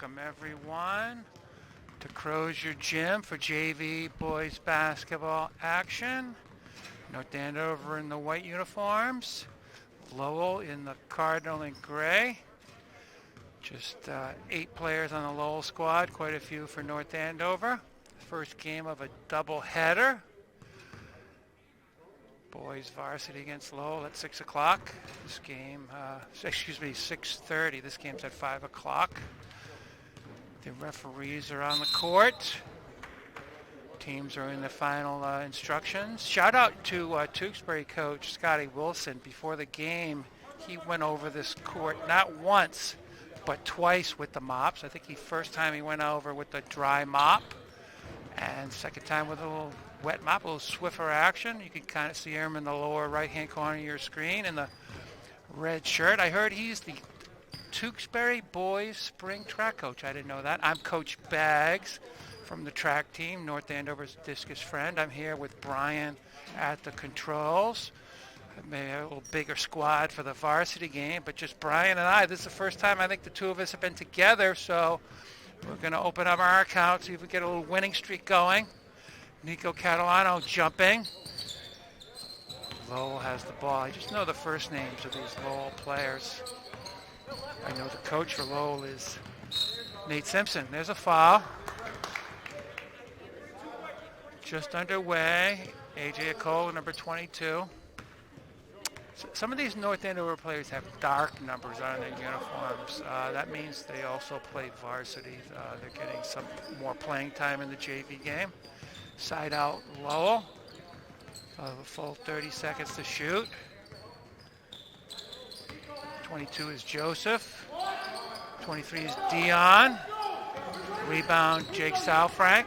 Welcome everyone to Crozier Gym for JV boys basketball action. North Andover in the white uniforms, Lowell in the cardinal and gray. Just 8 players on the Lowell squad, quite a few for North Andover. First game of a doubleheader. Boys varsity against Lowell at 6 o'clock. This game, 6:30. This game's at 5 o'clock. The referees are on the court. Teams are in the final instructions. Shout out to Tewksbury coach Scotty Wilson. Before the game, he went over this court not once, but twice with the mops. I think the first time he went over with the dry mop, and second time with a little wet mop, a little Swiffer action. You can kind of see him in the lower right-hand corner of your screen in the red shirt. I heard he's the Tewksbury boys spring track coach. I didn't know that. I'm Coach Baggs from the track team, North Andover's discus friend. I'm here with Brian at the controls. Maybe a little bigger squad for the varsity game, but just Brian and I. This is the first time I think the two of us have been together, so we're going to open up our account, see if we get a little winning streak going. Nico Catalano jumping. Lowell has the ball. I just know the first names of these Lowell players. I know the coach for Lowell is Nate Simpson. There's a foul. Just underway. AJ Acola, number 22. Some of these North Andover players have dark numbers on their uniforms. That means they also play varsity. They're getting some more playing time in the JV game. Side out Lowell. A full 30 seconds to shoot. 22 is Joseph. 23 is Dion. Rebound Jake Salfrank.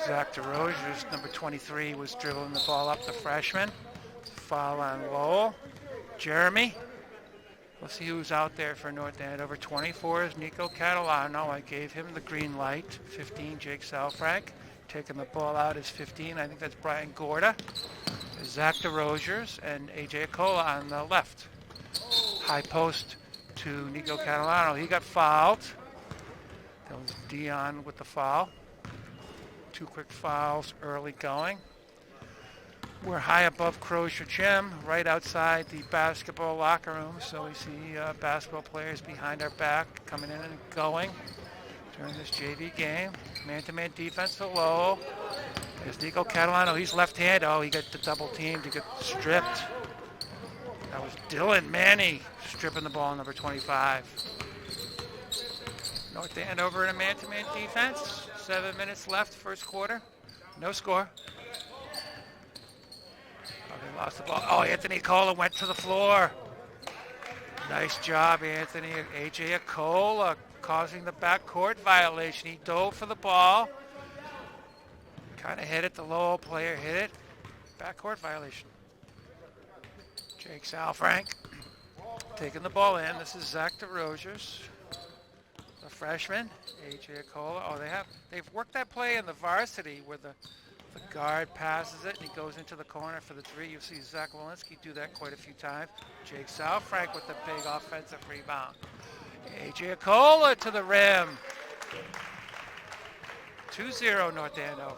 Zach DeRozier's number 23 was dribbling the ball up, the freshman. Foul on Lowell. Jeremy. Let's see who's out there for North Andover. 24 is Nico Catalano. I gave him the green light. 15, Jake Salfrank. Taking the ball out is 15. I think that's Brian Gorda. Zach DeRoziers and AJ Acola on the left. High post to Nico Catalano. He got fouled. That was Dion with the foul. 2 quick fouls early going. We're high above Crozier Gym, right outside the basketball locker room, so we see basketball players behind our back coming in and going during this JV game. Man-to-man defense for Lowell. There's Nico Catalano. He's left-handed. Oh, he got the double teamed. He got stripped. That was Dylan Manny stripping the ball, number 25. North Andover in a man-to-man defense. 7 minutes left, first quarter. No score. They lost the ball. Oh, Anthony Acola went to the floor. Nice job, Anthony. AJ Acola causing the backcourt violation. He dove for the ball. Kind of hit it. The Lowell player hit it. Backcourt violation. Jake Salfrank taking the ball in. This is Zach DeRoziers, the freshman. AJ Acola. Oh, they've worked that play in the varsity where the guard passes it and he goes into the corner for the 3. You'll see Zach Walensky do that quite a few times. Jake Salfrank with the big offensive rebound. AJ Acola to the rim. 2-0 North Andover.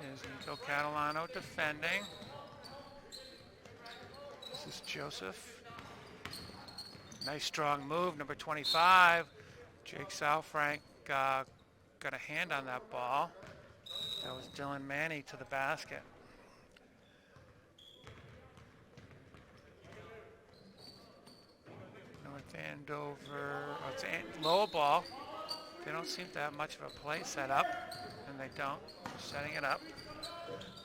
There's Nico Catalano defending. This is Joseph. Nice strong move, number 25. Jake Salfrank got a hand on that ball. That was Dylan Manny to the basket. North Andover, it's Lowell ball. They don't seem to have much of a play set up, and they don't. Setting it up.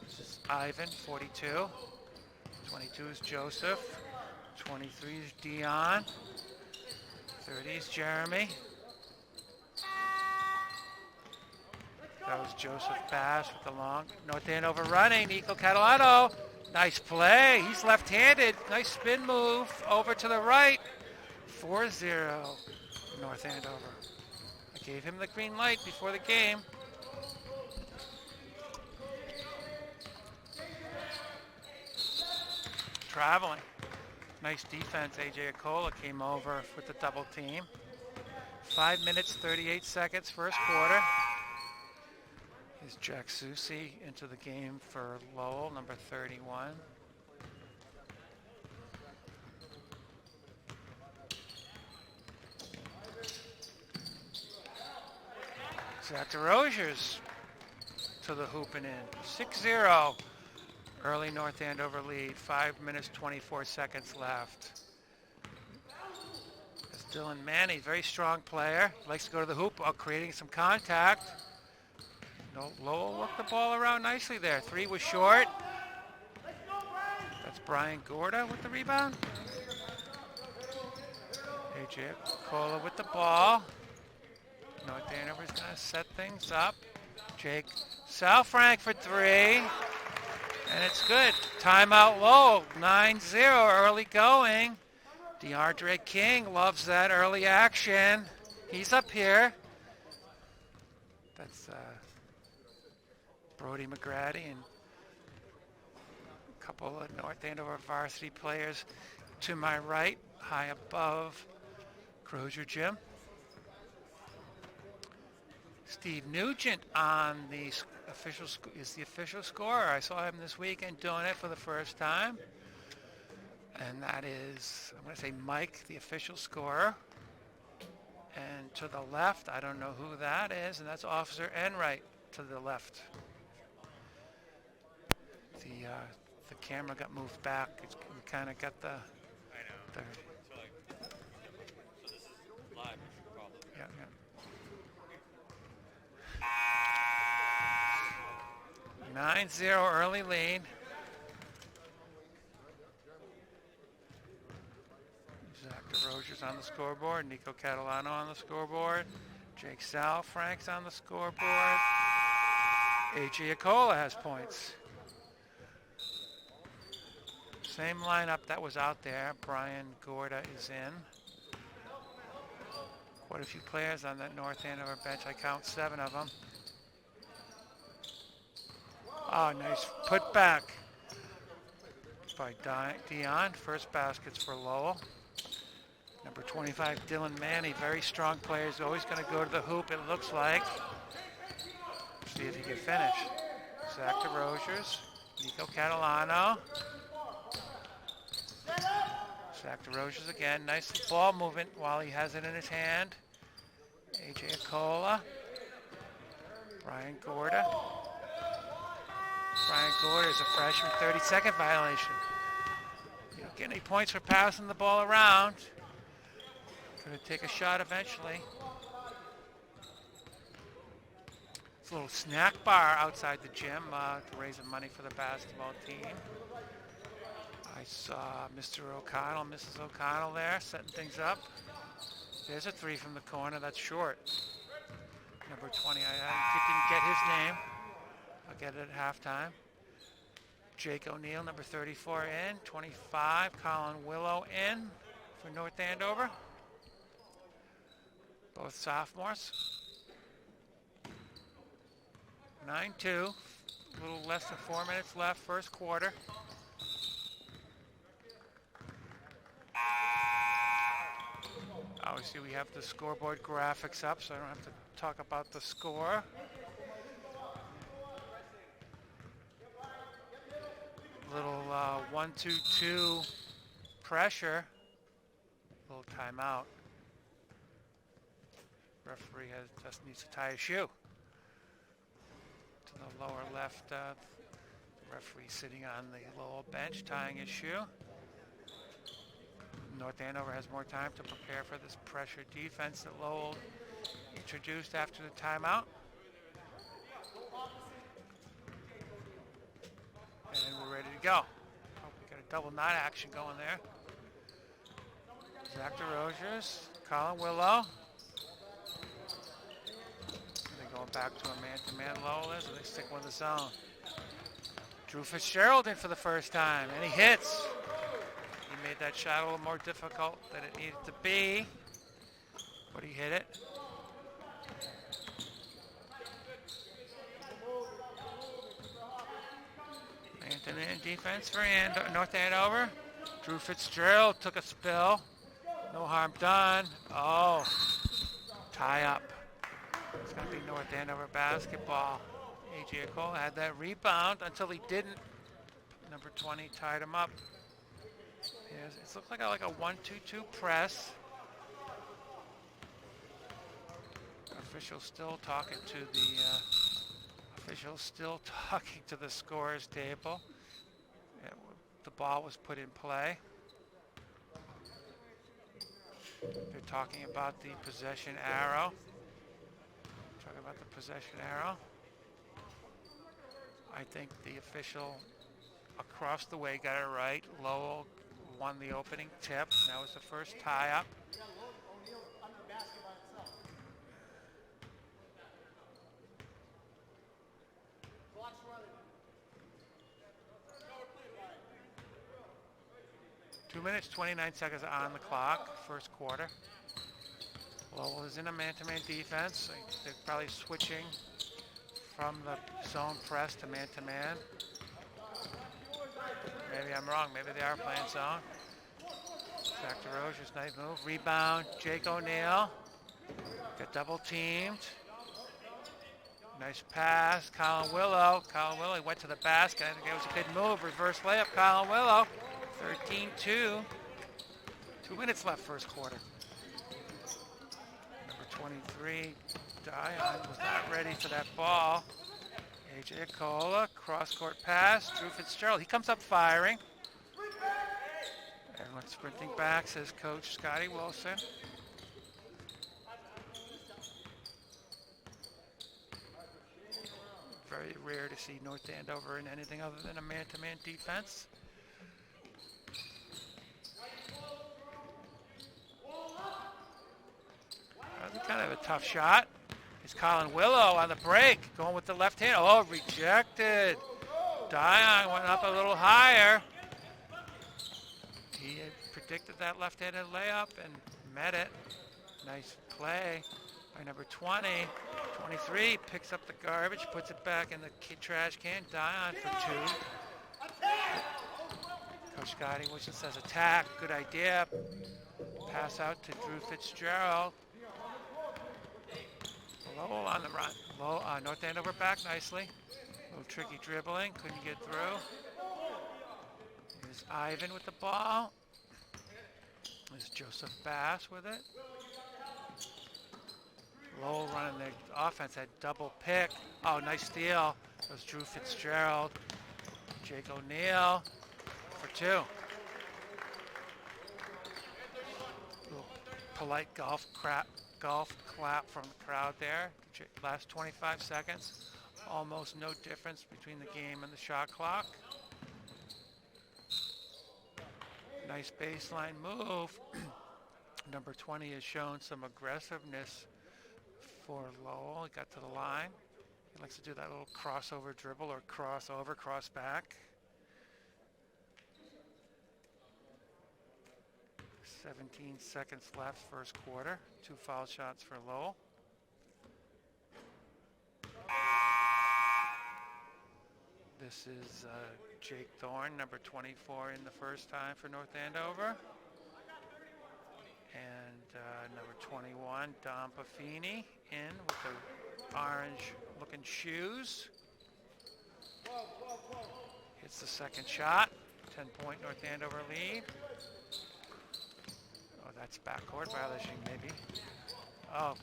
This is Ivan, 42. 22 is Joseph. 23 is Dion. 30 is Jeremy. That was Joseph Bass with the long. North Andover running. Nico Catalano. Nice play. He's left-handed. Nice spin move over to the right. 4-0. North Andover. I gave him the green light before the game. Traveling. Nice defense. AJ Acola came over with the double team. 5 minutes, 38 seconds, first quarter. Is Jack Susi into the game for Lowell, number 31. Zach DeRozier's to the hoop and in. 6-0. Early North Andover lead. 5 minutes, 24 seconds left. That's Dylan Manny, very strong player. Likes to go to the hoop while creating some contact. Lowell worked the ball around nicely there. 3 was short. That's Brian Gorda with the rebound. AJ Cola with the ball. North Andover's going to set things up. Jake Salfrank for 3. And it's good. Timeout Lowell. 9-0 early going. DeAndre King loves that early action. He's up here. That's Brody McGrady and a couple of North Andover varsity players to my right, high above Crozier Gym. Steve Nugent on the is the official scorer. I saw him this weekend doing it for the first time. And that is, I'm going to say Mike, the official scorer. And to the left, I don't know who that is, and that's Officer Enright to the left. The camera got moved back. We kind of got the. I know. So this is live. Yeah, yeah. 9-0 early lead. Zach DeRozier's on the scoreboard. Nico Catalano on the scoreboard. Jake Salfrank's on the scoreboard. AJ Acola has points. Same lineup that was out there. Brian Gorda is in. Quite a few players on that North Andover bench. I count 7 of them. Oh, nice put back by Dion. First baskets for Lowell. Number 25, Dylan Manny. Very strong player. He's always going to go to the hoop, it looks like. See if he can finish. Zach DeRozier's. Nico Catalano. Zach DeRozier's again. Nice ball movement while he has it in his hand. AJ Acola. Brian Gorda. Brian Gorda is a freshman, 30-second violation. You don't get any points for passing the ball around. Going to take a shot eventually. It's a little snack bar outside the gym raising money for the basketball team. I saw Mr. O'Connell, Mrs. O'Connell there setting things up. There's a 3 from the corner. That's short. Number 20, I didn't get his name. I'll get it at halftime. Jake O'Neill, number 34 in. 25, Colin Willow in for North Andover. Both sophomores. 9-2. A little less than 4 minutes left, first quarter. Obviously, we have the scoreboard graphics up, so I don't have to talk about the score. Little 1-2-2 pressure. Little timeout. Referee just needs to tie a shoe. To the lower left, the referee sitting on the Lowell bench tying his shoe. North Andover has more time to prepare for this pressure defense that Lowell introduced after the timeout. And we're ready to go. Oh, we got a double knot action going there. Zach DeRozier's, Colin Willow. They're going back to a man-to-man Lowell is, or they stick with the zone. Drew Fitzgerald in for the first time, and he hits. He made that shot a little more difficult than it needed to be. but he hit it. Anthony in defense for North Andover. Drew Fitzgerald took a spill. No harm done. Oh, tie up. It's going to be North Andover basketball. A.J. Cole had that rebound until he didn't. Number 20 tied him up. It looks like a 1-2-2 press. Official still talking to the scorer's table. The ball was put in play. They're talking about the possession arrow. I think the official across the way got it right. Lowell won the opening tip. That was the first tie-up. Two minutes, 29 seconds on the clock, first quarter. Lowell is in a man-to-man defense. They're probably switching from the zone press to man-to-man. Maybe I'm wrong. Maybe they are playing zone. Back to Rogers, nice move. Rebound, Jake O'Neill. Got double teamed. Nice pass, Colin Willow. He went to the basket. I think it was a good move. Reverse layup, Colin Willow. 13-2. 2 minutes left first quarter. Number 23, Dion was not ready for that ball. A.J. Acola, cross-court pass, Drew Fitzgerald. He comes up firing. Everyone sprinting back, says Coach Scotty Wilson. Very rare to see North Andover in anything other than a man-to-man defense. Kind of a tough shot. It's Colin Willow on the break, going with the left hand. Oh, rejected. Dion went up a little higher. He had predicted that left-handed layup and met it. Nice play by number 20. 23 picks up the garbage, puts it back in the trash can. Dion for two. Coach Scotty Wilson says attack, good idea. Pass out to Drew Fitzgerald. Lowell on the run. North Andover back nicely. A little tricky dribbling, couldn't get through. Here's Ivan with the ball. There's Joseph Bass with it. Lowell running the offense, had double pick. Oh, nice steal. That was Drew Fitzgerald. Jake O'Neill for two. Little polite golf clap from the crowd there. Last 25 seconds. Almost no difference between the game and the shot clock. Nice baseline move. Number 20 has shown some aggressiveness for Lowell. He got to the line. He likes to do that little crossover dribble or crossover, cross back. 17 seconds left first quarter. 2 foul shots for Lowell. This is Jake Thorne, number 24 in the first time for North Andover. And number 21, Dom Buffini, in with the orange-looking shoes. Hits the second shot. 10-point North Andover lead. Oh, that's backcourt violation, maybe. Oh.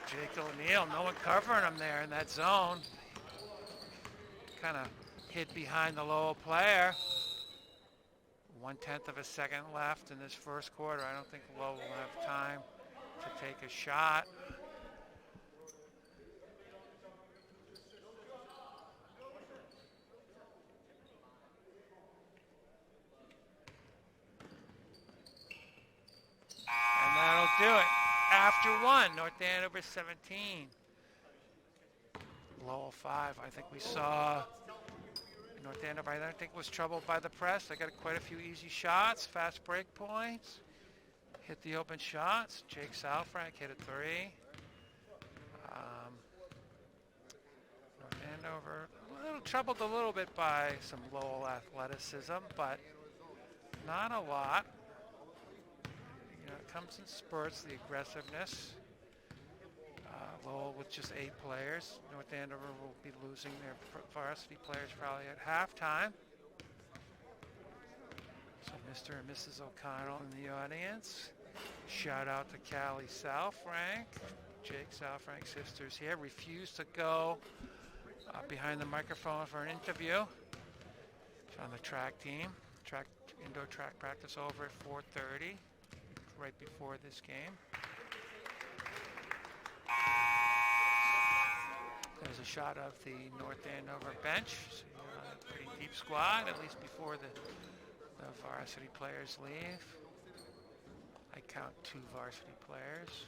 Jake O'Neill, no one covering him there in that zone. Kind of hid behind the Lowell player. 1/10 of a second left in this first quarter. I don't think Lowell will have time to take a shot. And that'll do it. After one, North Andover 17. Lowell 5. I think we saw North Andover, I don't think was troubled by the press. They got quite a few easy shots, fast break points. hit the open shots. Jake Salfrank hit a three. North Andover troubled a little bit by some Lowell athleticism, but not a lot. You know, it comes in spurts, the aggressiveness. Lowell with just 8 players. North Andover will be losing their varsity players probably at halftime. So Mr. and Mrs. O'Connell in the audience. Shout out to Callie Salfrank. Jake Salfrank's sisters here refused to go behind the microphone for an interview. She's on the track team. Indoor track practice over at 4:30, right before this game. There's a shot of the North Andover bench. So a pretty deep squad, at least before the varsity players leave. I count 2 varsity players.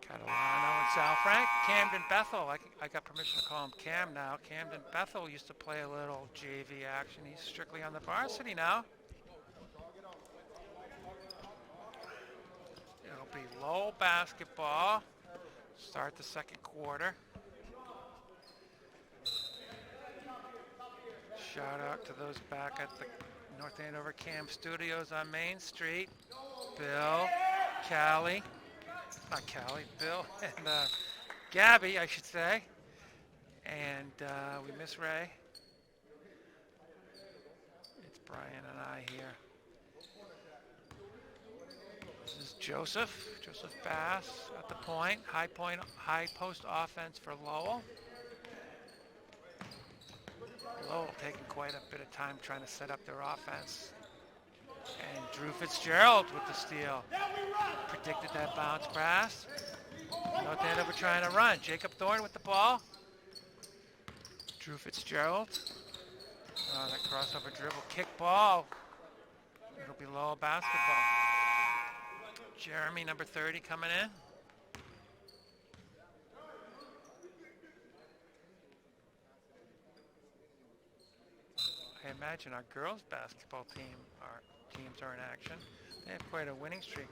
Catalano and Salfrank. Camden Bethel. I got permission to call him Cam now. Camden Bethel used to play a little JV action. He's strictly on the varsity now. It'll be Lowell basketball. Start the second quarter. Shout out to those back at the North Andover Cam Studios on Main Street. Bill, Callie, not Callie, Bill, and Gabby, I should say. And we miss Ray. It's Brian and I here. This is Joseph Bass at the point. High post offense for Lowell. Lowell taking quite a bit of time trying to set up their offense. And Drew Fitzgerald with the steal. Predicted that bounce pass. North Andover trying to run. Jacob Thorne with the ball. Drew Fitzgerald. That crossover dribble. Kick ball. It'll be Lowell basketball. Jeremy, number 30, coming in. I imagine our girls basketball teams are in action. They have quite a winning streak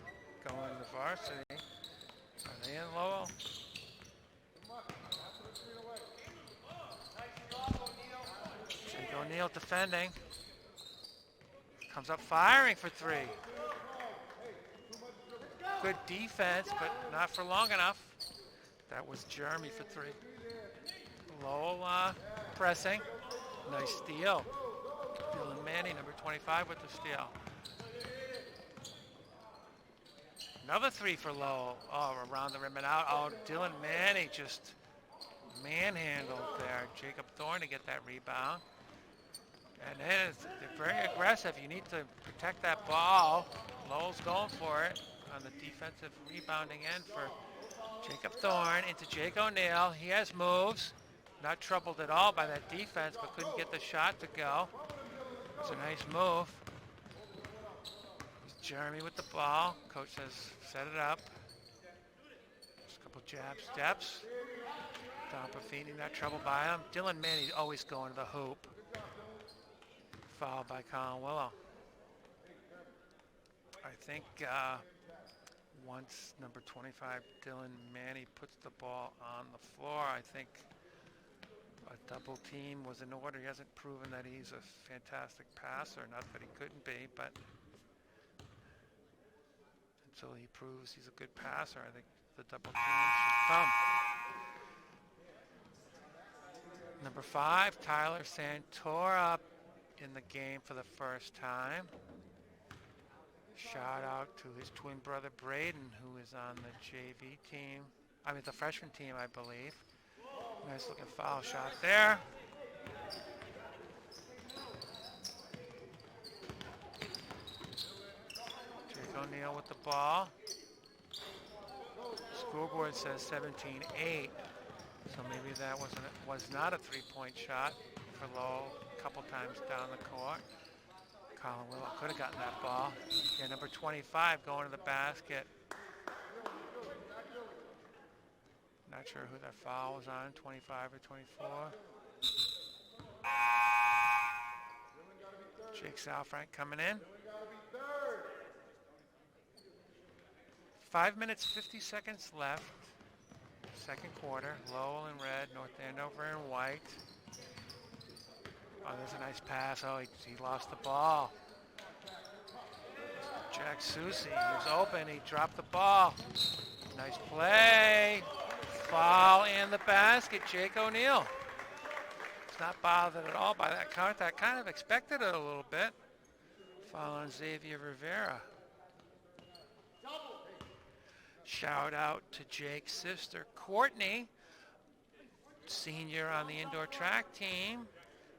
going to the varsity. Are they in Lowell? Jake O'Neill defending. Comes up firing for 3. Good defense, but not for long enough. That was Jeremy for 3. Lowell pressing. Nice steal. Dylan Manny, number 25, with the steal. Another 3 for Lowell. Oh, around the rim and out. Oh, Dylan Manny just manhandled there. Jacob Thorne to get that rebound. And they're very aggressive. You need to protect that ball. Lowell's going for it on the defensive rebounding end for Jacob Thorne into Jake O'Neill. He has moves. Not troubled at all by that defense, but couldn't get the shot to go. It's a nice move. Jeremy with the ball. Coach says, set it up. Just a couple jab steps. Don Buffini, not troubled by him. Dylan Manny always going to the hoop. Fouled by Colin Willow. I think once number 25, Dylan Manny, puts the ball on the floor, I think a double team was in order. He hasn't proven that he's a fantastic passer. Not that he couldn't be, but until he proves he's a good passer, I think the double team should come. Number 5, Tyler Santora in the game for the first time. Shout out to his twin brother Braden, who is on the JV team. I mean, the freshman team, I believe. Nice looking foul shot there. Jake O'Neill with the ball. Scoreboard says 17-8. So maybe that was not a 3-point shot for Lowell a couple times down the court. Colin Willow could have gotten that ball. Yeah, number 25 going to the basket. Not sure who that foul was on, 25 or 24. Jake Salfrank coming in. 5 minutes, 50 seconds left. Second quarter. Lowell in red, North Andover in white. Oh, there's a nice pass. Oh, he lost the ball. Jack Susie, he was open. He dropped the ball. Nice play. Foul in the basket. Jake O'Neill. He's not bothered at all by that contact. Kind of expected it a little bit. Foul on Xavier Rivera. Shout out to Jake's sister, Courtney, senior on the indoor track team.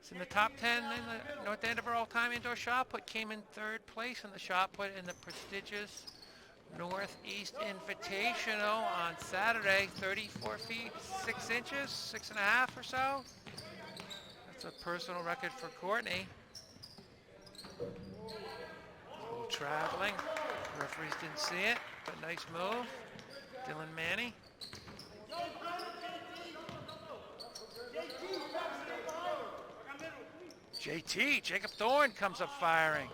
It's in the top 10 in the North Andover all-time indoor shot put. Came in third place in the shot put in the prestigious Northeast Invitational on Saturday. 34 feet, 6 inches, 6.5 or so. That's a personal record for Courtney. A little traveling. Referees didn't see it, but nice move. Dylan Manny. JT, Jacob Thorne comes up firing.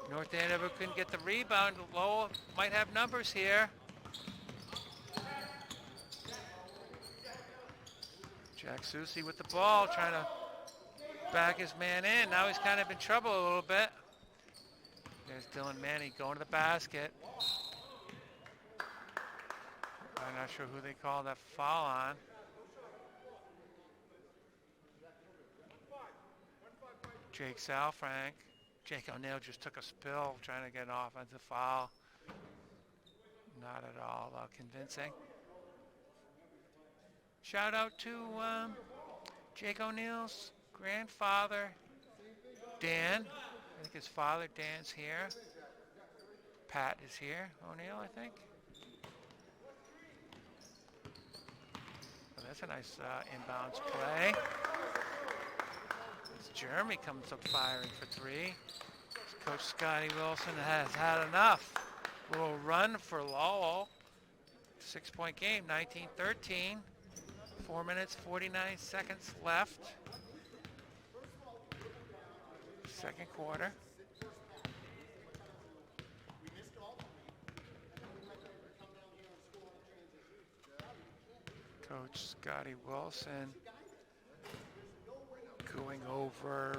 North Andover couldn't get the rebound. Lowell might have numbers here. Jack Susie with the ball, trying to back his man in. Now he's kind of in trouble a little bit. There's Dylan Manny going to the basket. I'm not sure who they called that foul on. Jake Salfrank. Jake O'Neill just took a spill trying to get an offensive foul. Not at all convincing. Shout out to Jake O'Neill's grandfather, Dan. I think his father, Dan's here. Pat is here, O'Neill, I think. Oh, that's a nice inbounds play. As Jeremy comes up firing for three. Coach Scotty Wilson has had enough. A little run for Lowell. 6-point game, 19-13. 4 minutes, 49 seconds left. Second quarter. Coach Scotty Wilson going over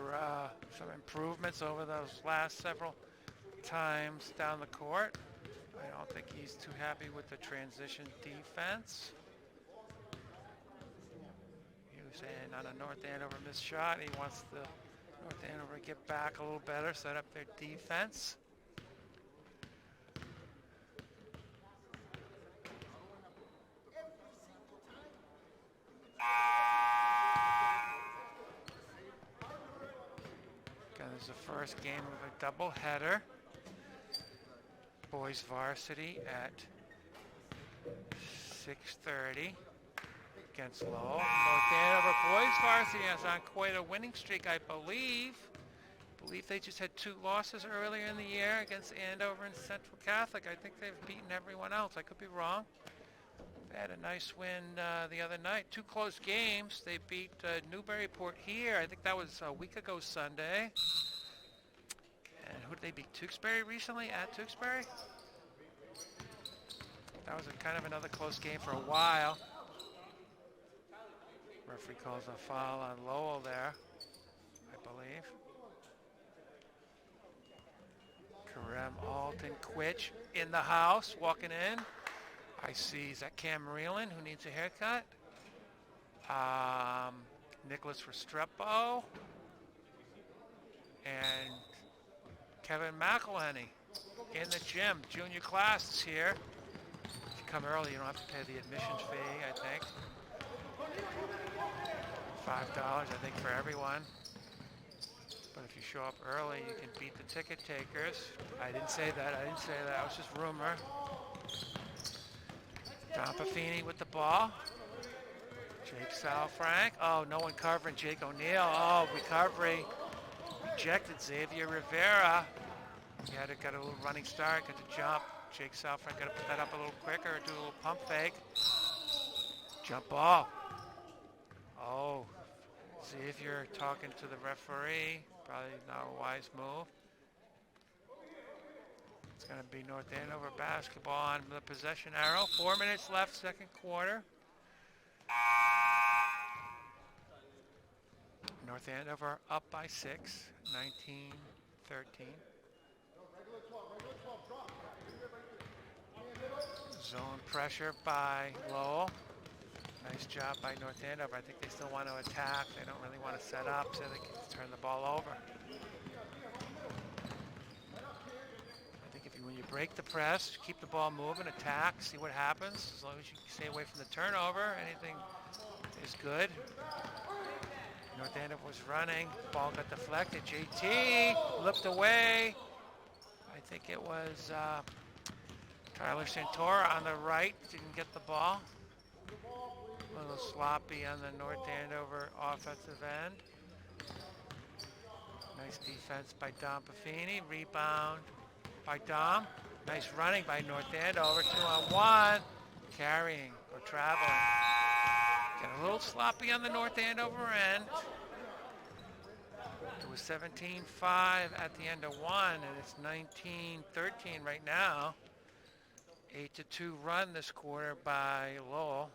some improvements over those last several times down the court. I don't think he's too happy with the transition defense. He was saying on a North Andover missed shot, he wants the North Andover to get back a little better, set up their defense. This is the first game of a doubleheader. Boys varsity at 6:30 against Lowell. North Andover boys varsity is on quite a winning streak, I believe. I believe they just had 2 losses earlier in the year against Andover and Central Catholic. I think they've beaten everyone else. I could be wrong. They had a nice win the other night. 2 close games. They beat Newburyport here. I think that was a week ago Sunday. And who did they beat? Tewksbury recently at Tewksbury? That was kind of another close game for a while. Referee calls a foul on Lowell there, I believe. Karem Alton Quitch in the house, walking in. I see, is that Cam Marilyn who needs a haircut? Nicholas Restrepo. And Kevin McElhenney in the gym. Junior class is here. If you come early, you don't have to pay the admissions fee, I think. $5, I think, for everyone. But if you show up early, you can beat the ticket takers. I didn't say that. It was just rumor. Don Buffini with the ball. Jake Salfrank. Oh, no one covering Jake O'Neill. Oh, recovery. Rejected Xavier Rivera. He got a little running start, got to jump. Jake Salfrank got to put that up a little quicker, do a little pump fake. Jump ball. Oh, Xavier talking to the referee. Probably not a wise move. It's going to be North Andover basketball on the possession arrow. 4 minutes left, second quarter. North Andover up by 6, 19-13. Zone pressure by Lowell. Nice job by North Andover. I think they still want to attack. They don't really want to set up so they can turn the ball over. I think when you break the press, keep the ball moving, attack, see what happens. As long as you stay away from the turnover, anything is good. North Andover was running. Ball got deflected. JT looked away. I think it was Tyler Santora on the right. Didn't get the ball. A little sloppy on the North Andover offensive end. Nice defense by Dom Buffini. Rebound by Dom. Nice running by North Andover. 2-on-1. Carrying or traveling. Getting a little sloppy on the North Andover end. It was 17-5 at the end of one, and it's 19-13 right now. 8-2 run this quarter by Lowell.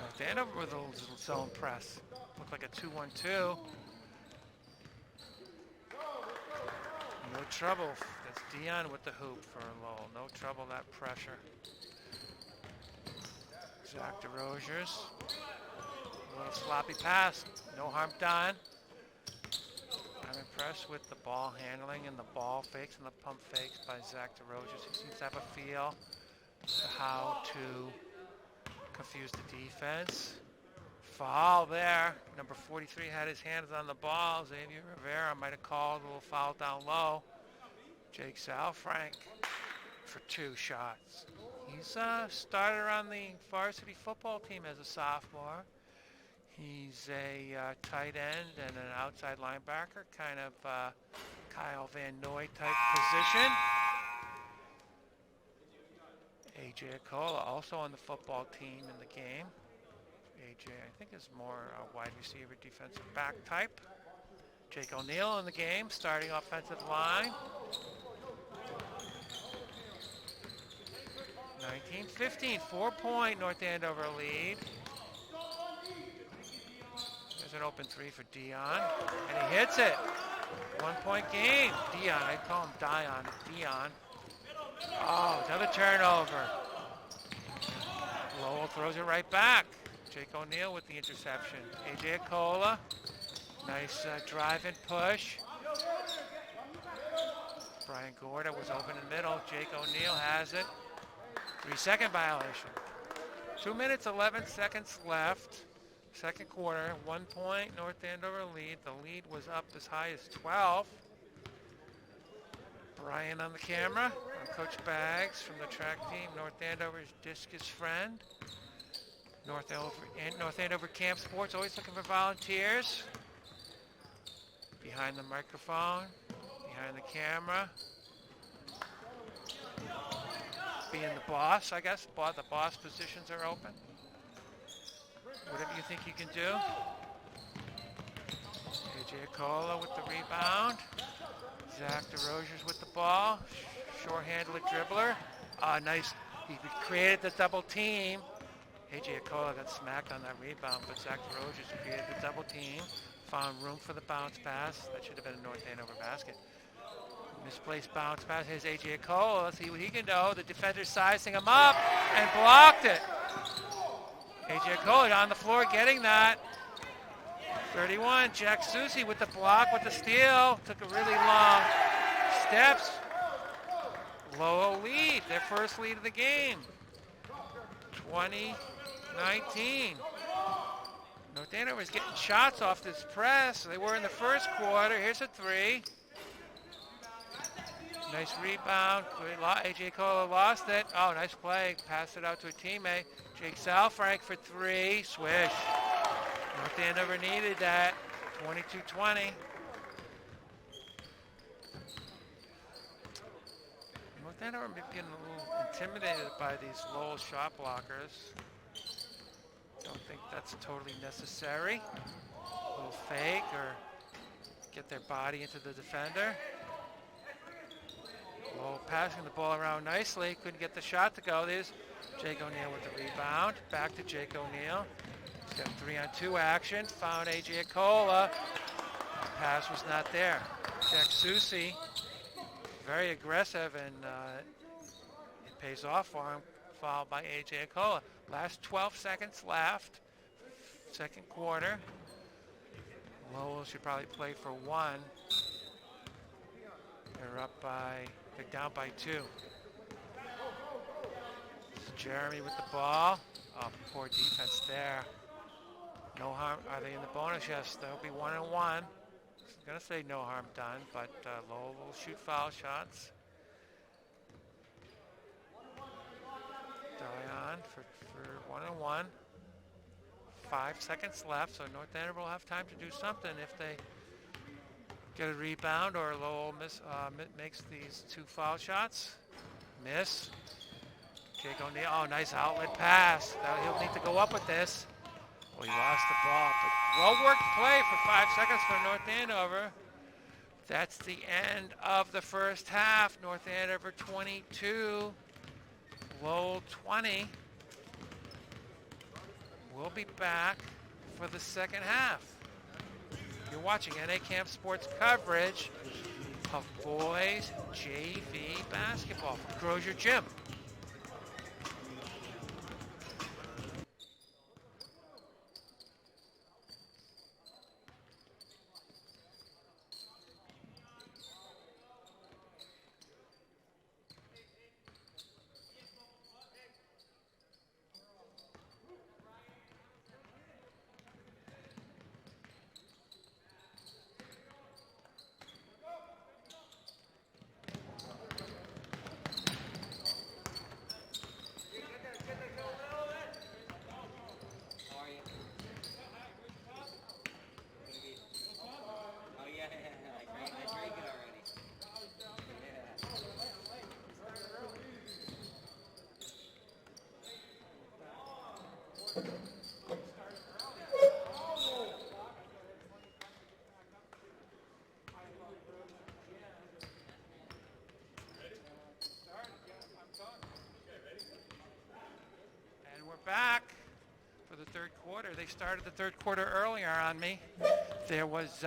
North Andover with a little zone press. Looked like a 2-1-2. No trouble. That's Dion with the hoop for Lowell. No trouble, that pressure. Zach DeRosiers. A little sloppy pass. No harm done. I'm impressed with the ball handling and the ball fakes and the pump fakes by Zach DeRosiers. He seems to have a feel for how to confuse the defense. Foul there. Number 43 had his hands on the ball. Xavier Rivera might have called a little foul down low. Jake Salfrank for 2 shots. He's started on the varsity football team as a sophomore. He's a tight end and an outside linebacker, kind of Kyle Van Noy type position. AJ Acola also on the football team in the game. AJ, I think, is more a wide receiver, defensive back type. Jake O'Neill in the game, starting offensive line. 19-15, 4-point North Andover lead. There's an open 3 for Dion, and he hits it. 1-point game. Dion, I call him Dion. Dion. Oh, another turnover. Lowell throws it right back. Jake O'Neill with the interception. AJ Acola. Nice drive and push. Brian Gorda was open in the middle. Jake O'Neill has it. 3-second violation. 2 minutes, 11 seconds left. Second quarter, 1-point North Andover lead. The lead was up as high as 12. Brian on the camera. I'm Coach Baggs from the track team, North Andover's discus friend. North Andover Camp Sports, always looking for volunteers. Behind the microphone, behind the camera. Being the boss, I guess. The boss positions are open. Whatever you think you can do. AJ Acola with the rebound. Zach DeRosiers with the ball. Short-handed dribbler. Nice. He created the double team. AJ Acola got smacked on that rebound, but Zach DeRosiers created the double team. Found room for the bounce pass. That should have been a North Andover basket. Misplaced bounce pass. Here's AJ Acola. Let's see what he can do. The defender sizing him up and blocked it. AJ Acola on the floor getting that. 31, Jack Susi with the block, with the steal. Took a really long steps. Lowell lead, their first lead of the game. 20-19. North Andover is getting shots off this press. They were in the first quarter. Here's a 3. Nice rebound. AJ Acola lost it. Oh, nice play. Passed it out to a teammate. Jake Salfrank for 3. Swish. North Andover needed that. 22-20. North Andover may be getting a little intimidated by these Lowell shot blockers. Don't think that's totally necessary. A little fake or get their body into the defender. Lowell passing the ball around nicely. Couldn't get the shot to go. There's Jake O'Neill with the rebound. Back to Jake O'Neill. He's got 3-on-2 action. Found A.J. Acola. Pass was not there. Jack Susi, very aggressive, and it pays off for him. Fouled by A.J. Acola. Last 12 seconds left. Second quarter. Lowell should probably play for one. They're down by 2. Jeremy with the ball. Oh, poor defense there. No harm. Are they in the bonus? Yes, they'll be 1-1. I'm going to say no harm done, but Lowell will shoot foul shots. Dion for 1-1. 5 seconds left, so North Andover will have time to do something if they get a rebound or Lowell makes these 2 foul shots. Miss. Jake O'Neill. Oh, nice outlet pass. He'll need to go up with this. Well, he lost the ball, but well-worked play for 5 seconds for North Andover. That's the end of the first half. North Andover 22, Lowell 20. We'll be back for the second half. You're watching NA Camp Sports coverage of boys JV basketball from Crozier Gym. Back for the third quarter. They started the third quarter earlier on me. There was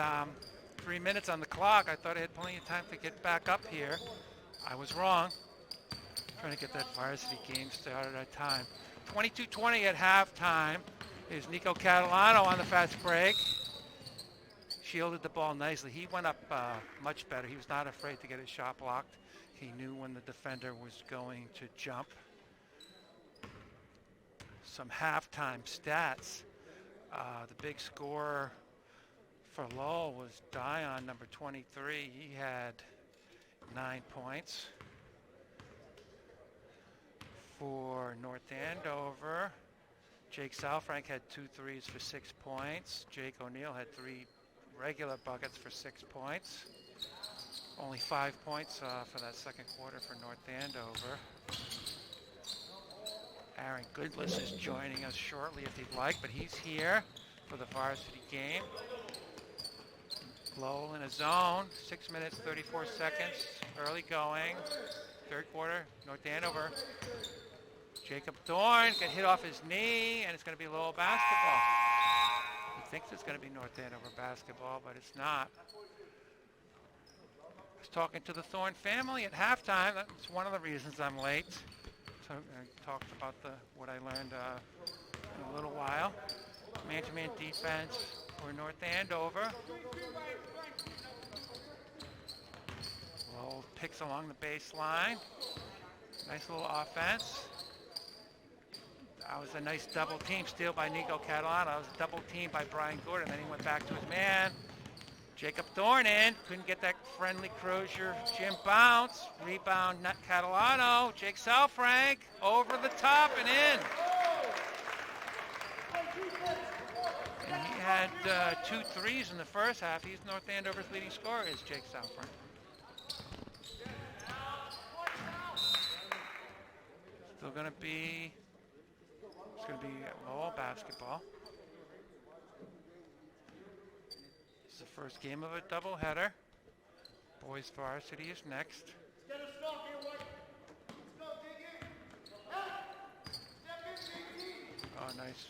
3 minutes on the clock. I thought I had plenty of time to get back up here. I was wrong. Trying to get that varsity game started at time. 22-20 at halftime. Here's Nico Catalano on the fast break. Shielded the ball nicely. He went up much better. He was not afraid to get his shot blocked. He knew when the defender was going to jump. Some halftime stats. The big scorer for Lowell was Dion, number 23. He had 9 points. For North Andover, Jake Salfrank had 2 threes for 6 points. Jake O'Neill had 3 regular buckets for 6 points. Only 5 points for that second quarter for North Andover. Aaron Goodless is joining us shortly if he'd like, but he's here for the varsity game. Lowell in a zone, 6 minutes, 34 seconds, early going. Third quarter, North Andover. Jacob Thorne got hit off his knee, and it's going to be Lowell basketball. He thinks it's going to be North Andover basketball, but it's not. I was talking to the Thorne family at halftime. That's one of the reasons I'm late. So I talked about what I learned in a little while. Man-to-man defense for North Andover. Lowell picks along the baseline. Nice little offense. That was a nice double team steal by Nico Catalano. That was a double team by Brian Gordon. Then he went back to his man. Jacob Thorne in. Couldn't get that friendly Crozier Gym bounce. Rebound, not Catalano. Jake Salfrank over the top and in. And he had 2 threes in the first half. He's North Andover's leading scorer is Jake Salfrank. Still going to be, it's going to be Lowell basketball. the first game of a doubleheader. Boys varsity is next. Oh, nice.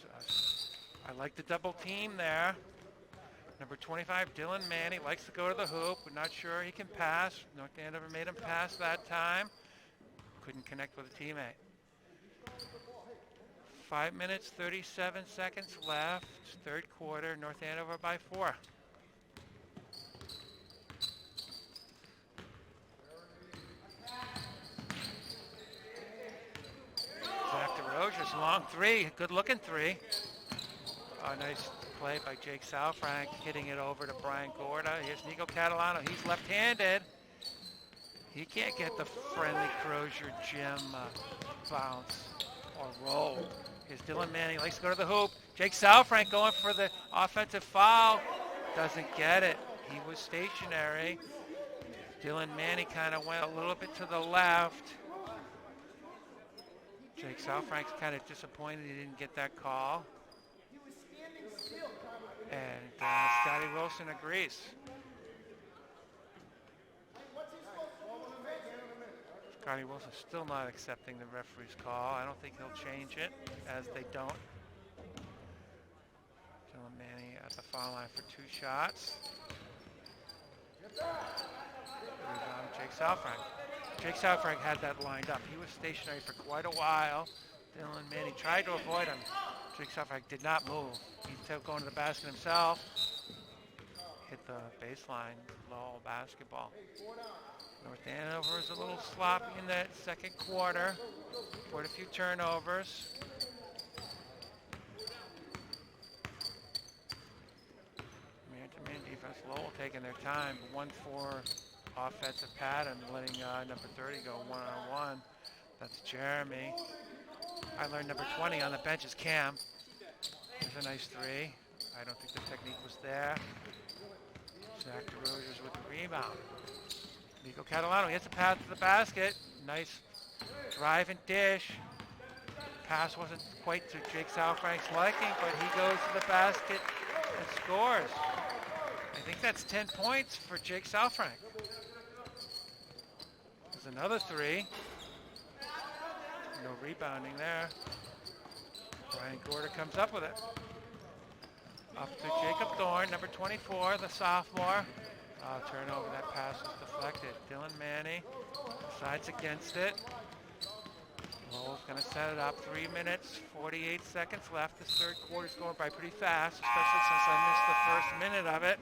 I like the double team there. Number 25, Dylan Manny, likes to go to the hoop. We're not sure he can pass. North Andover made him pass that time. Couldn't connect with a teammate. 5 minutes, 37 seconds left. Third quarter, North Andover by 4. Zach DeRoziers, long three, good looking three. Oh, nice play by Jake Salfrank, hitting it over to Brian Gorda. Here's Nico Catalano, he's left-handed. He can't get the friendly Crozier Gym bounce or roll. Here's Dylan Manning, likes to go to the hoop. Jake Salfrank going for the offensive foul. Doesn't get it. He was stationary. Dylan Manning kind of went a little bit to the left. Jake Salfrank's kind of disappointed he didn't get that call. And Scotty Wilson agrees. Scotty Wilson still not accepting the referee's call. I don't think he'll change it, as they don't. Dylan Manning at the foul line for 2 shots. Rebound, Jake Salfrank. Jake Salfrank had that lined up. He was stationary for quite a while. Dylan Manning tried to avoid him. Jake Salfrank did not move. He kept going to the basket himself. Hit the baseline, Lowell basketball. North Andover is a little sloppy in that second quarter. Quite a few turnovers. Man-to-man defense, Lowell taking their time. 1-4 offensive pattern, letting number 30 go one-on-one. That's Jeremy. I learned number 20 on the bench is Cam. There's a nice three. I don't think the technique was there. Zach DeRoziers with the rebound. Nico Catalano hits a pass to the basket. Nice drive and dish. Pass wasn't quite to Jake Salfrank's liking, but he goes to the basket and scores. I think that's 10 points for Jake Salfrank. There's another three. No rebounding there. Brian Gorda comes up with it. Up to Jacob Thorne, number 24, the sophomore. Turnover, that pass was deflected. Dylan Manny decides against it. Lowell's going to set it up. 3 minutes, 48 seconds left. This third quarter's going by pretty fast, especially since I missed the first minute of it.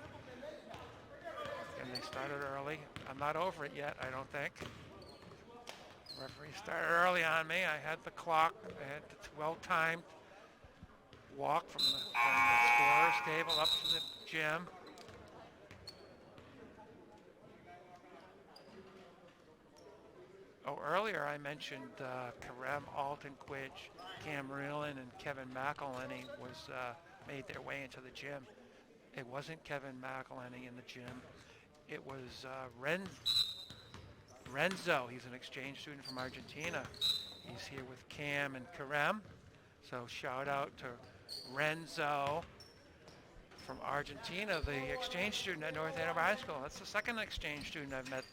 And they started early. I'm not over it yet, I don't think. The referee started early on me. I had the clock. I had the well-timed walk from the scorer's table up to the gym. Oh, earlier I mentioned Karem Alton-Quidge, Cam Reelan, and Kevin McElhenney was made their way into the gym. It wasn't Kevin McElhenney in the gym. It was Renzo. He's an exchange student from Argentina. He's here with Cam and Karem. So shout out to Renzo from Argentina, the exchange student at North Andover High School. That's the second exchange student I've met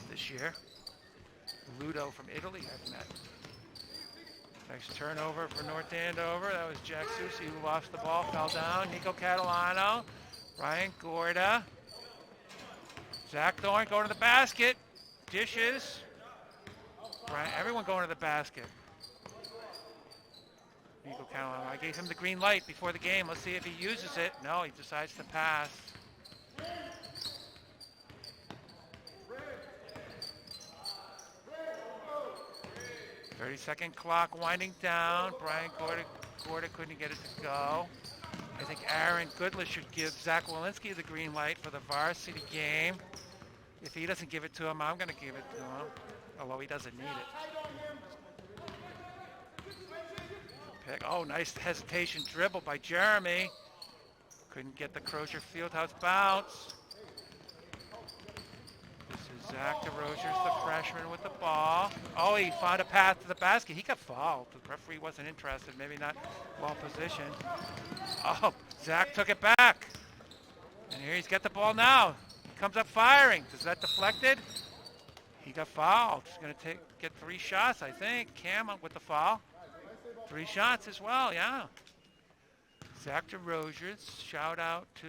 this year. Ludo from Italy I've met. Nice turnover for North Andover. That was Jack Susi who lost the ball, fell down. Nico Catalano, Ryan Gorda. Zach Thorne going to the basket. Dishes. Everyone going to the basket. Nico Catalano. I gave him the green light before the game. Let's see if he uses it. No, he decides to pass. 30-second clock winding down. Brian Gorda couldn't get it to go. I think Aaron Goodless should give Zach Walensky the green light for the varsity game. If he doesn't give it to him, I'm going to give it to him, although he doesn't need it. Pick. Oh, nice hesitation dribble by Jeremy. Couldn't get the Crozier Fieldhouse bounce. This is Zach DeRoziers, the freshman, with the ball. Oh, he found a path to the basket. He got fouled. The referee wasn't interested, maybe not well positioned. Oh, Zach took it back. And here he's got the ball now. He comes up firing. Is that deflected? He got fouled. He's going to get 3 shots, I think. Cam with the foul. 3 shots as well, yeah. Zach DeRosiers, shout out to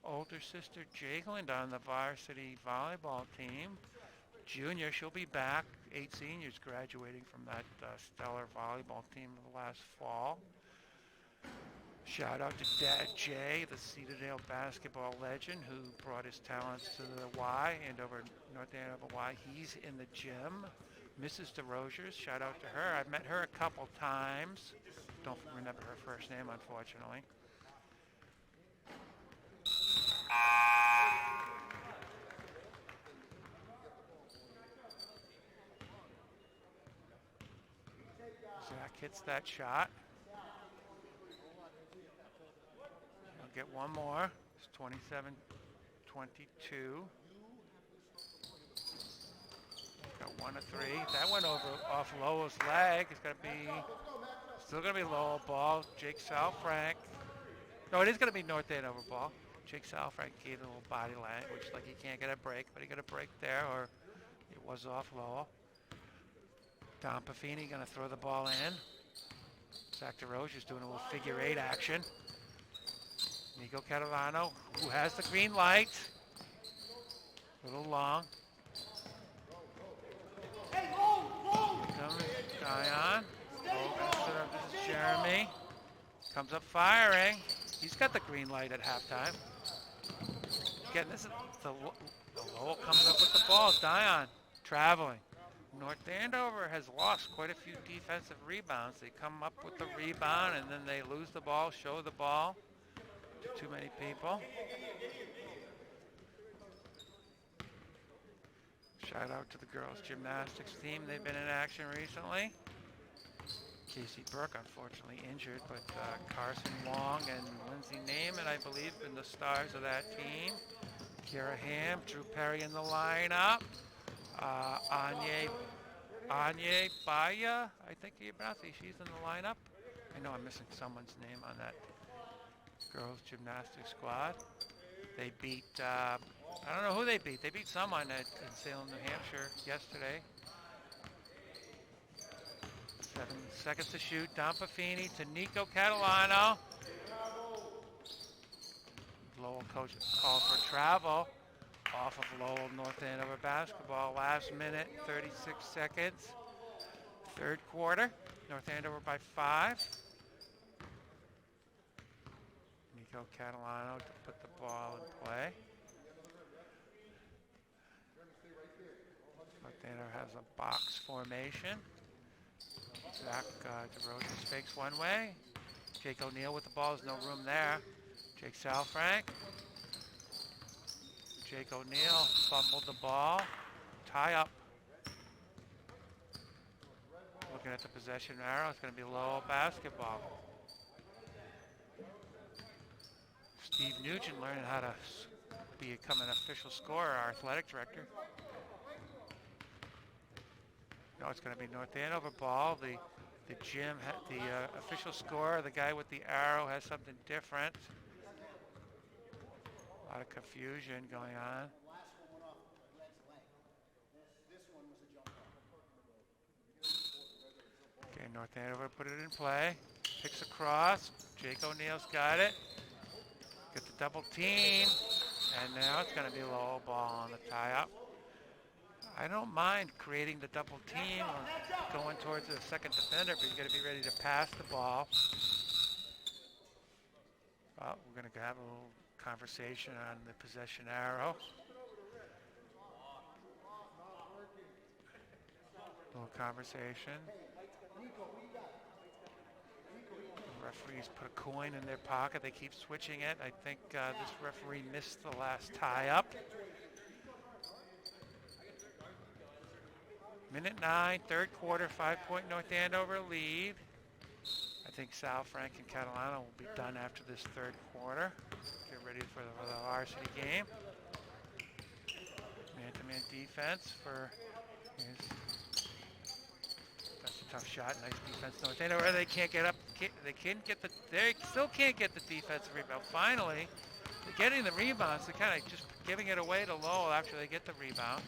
older sister Jacqueline on the varsity volleyball team. Junior, she'll be back. 8 seniors graduating from that stellar volleyball team of last fall. Shout out to Dad Jay, the Cedardale basketball legend who brought his talents to the Y and over North Andover Y. He's in the gym. Mrs. DeRosiers, shout out to her. I've met her a couple times. Don't remember her first name, unfortunately. Zach hits that shot. He'll get one more. It's 27-22. Got 1 of 3. That went off Lowell's leg. It's going to be still going to be Lowell ball. Jake Salfrank. No, it is going to be North Andover ball. Jake Salfrank gave a little body language like he can't get a break, but he got a break there, or it was off Lowell. Don Buffini going to throw the ball in. Zach DeRosier's doing a little figure 8 action. Nico Catalano, who has the green light. A little long. Here comes Guyon. This is Jeremy. Comes up firing. He's got the green light at halftime. Again, this is the Lowell comes up with the ball. Dion traveling. North Andover has lost quite a few defensive rebounds. They come up with the rebound and then they lose the ball, show the ball to too many people. Shout out to the girls gymnastics team. They've been in action recently. Casey Burke, unfortunately injured, but Carson Wong and Lindsay Naaman, I believe, been the stars of that team. Kira Ham, Drew Perry in the lineup. Anya Baya, I think you pronounce it. She's in the lineup. I know I'm missing someone's name on that girls gymnastics squad. They beat, I don't know who they beat. They beat someone in Salem, New Hampshire yesterday. 7 seconds to shoot. Don Buffini to Nico Catalano. Lowell coach called for travel off of Lowell North Andover basketball. Last minute, 36 seconds. Third quarter. North Andover by 5. Nico Catalano to put the ball in play. North Andover has a box formation. Zach DeRosiers fakes one way. Jake O'Neill with the ball. There's no room there. Jake Salfrank. Jake O'Neill fumbled the ball. Tie up. Looking at the possession arrow, it's going to be Lowell basketball. Steve Nugent learning how to become an official scorer, our athletic director. No, it's going to be North Andover ball. The gym, the official scorer, the guy with the arrow has something different. A lot of confusion going on. Okay, North Andover put it in play. Picks across. Jake O'Neill's got it. Get the double team. And now it's going to be Lowell ball on the tie-up. I don't mind creating the double team or going towards the second defender, but you got to be ready to pass the ball. Well, we're going to have a little conversation on the possession arrow. Little conversation. The referees put a coin in their pocket. They keep switching it. I think this referee missed the last tie-up. Minute 9, third quarter, 5-point North Andover lead. I think Salfrank and Catalano will be done after this third quarter. Get ready for the varsity game. Man-to-man defense for that's a tough shot. Nice defense. North Andover. They can't get up. They still can't get the defensive rebound. Finally, getting the rebounds. They're kind of just giving it away to Lowell after they get the rebound.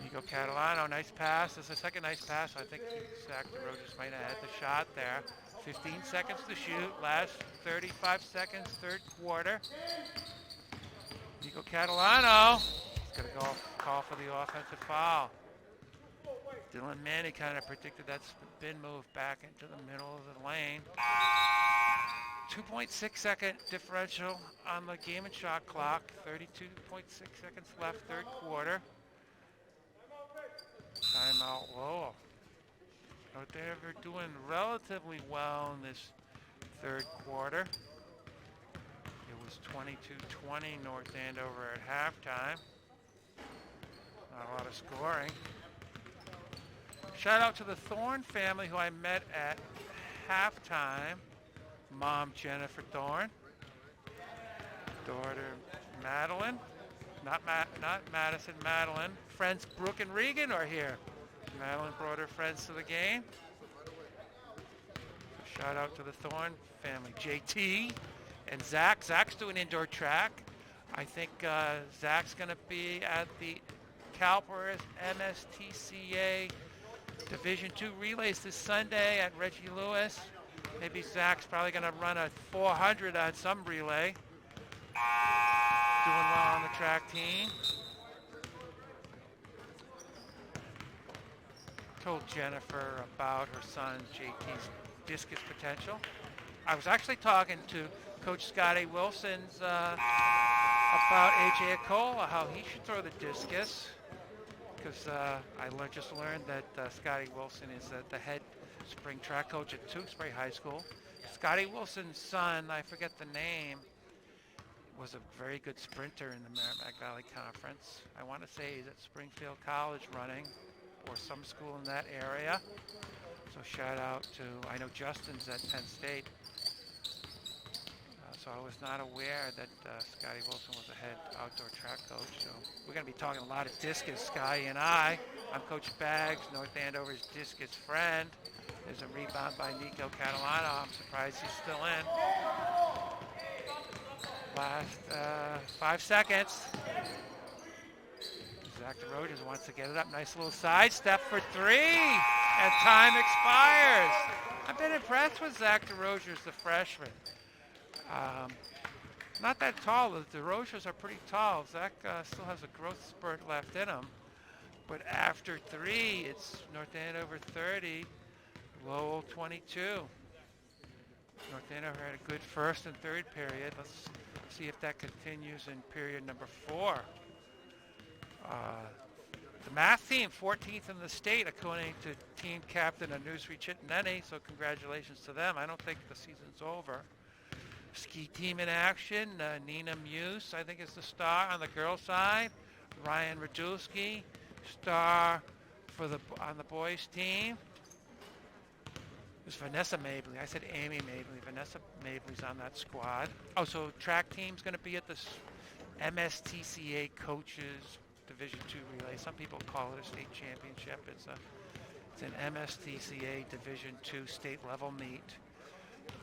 Nico Catalano, nice pass. This is the second nice pass. I think Zach DeRogers might have had the shot there. 15 seconds to shoot. Last 35 seconds, third quarter. Nico Catalano is going to go call for the offensive foul. Dylan Manny kind of predicted that's been moved back into the middle of the lane. 2.6 second differential on the game and shot clock. 32.6 seconds left, third quarter. Timeout Lowell. They're doing relatively well in this third quarter. It was 22-20 North Andover at halftime. Not a lot of scoring. Shout out to the Thorne family who I met at halftime. Mom Jennifer Thorne, daughter Madeline, not Madison, Madeline. Friends Brooke and Regan are here. Madeline brought her friends to the game. So shout out to the Thorne family. JT and Zach. Zach's doing indoor track. I think Zach's going to be at the CalPERS MSTCA Division II relays this Sunday at Reggie Lewis. Maybe Zach's probably going to run a 400 on some relay. Doing well on the track team. Told Jennifer about her son JT's discus potential. I was actually talking to Coach Scotty Wilson's about AJ Acola, how he should throw the discus. Because I just learned that Scotty Wilson is the head spring track coach at Tewksbury High School. Scotty Wilson's son, I forget the name, was a very good sprinter in the Merrimack Valley Conference. I want to say he's at Springfield College running, or some school in that area. So shout out to, I know Justin's at Penn State. So I was not aware that Scotty Wilson was a head outdoor track coach. So we're going to be talking a lot of discus, Sky and I. I'm Coach Baggs, North Andover's discus friend. There's a rebound by Nico Catalano. I'm surprised he's still in. Last 5 seconds. Zach DeRogers wants to get it up. Nice little side step for three. And time expires. I've been impressed with Zach DeRogers, the freshman. Not that tall. The DeRogers are pretty tall. Zach still has a growth spurt left in him. But after three, it's North Andover 30, Lowell 22. North Andover had a good first and third period. Let's see if that continues in period number 4. The math team, 14th in the state, according to team captain Anusri Chitneni, so congratulations to them. I don't think the season's over. Ski team in action, Nina Muse, I think is the star on the girls' side. Ryan Radulski, star on the boys' team. It was Vanessa Mabley. I said Amy Mabley. Vanessa Mabley's on that squad. Oh, so track team's going to be at the MSTCA Coaches Division II relay. Some people call it a state championship. It's an MSTCA Division II state level meet.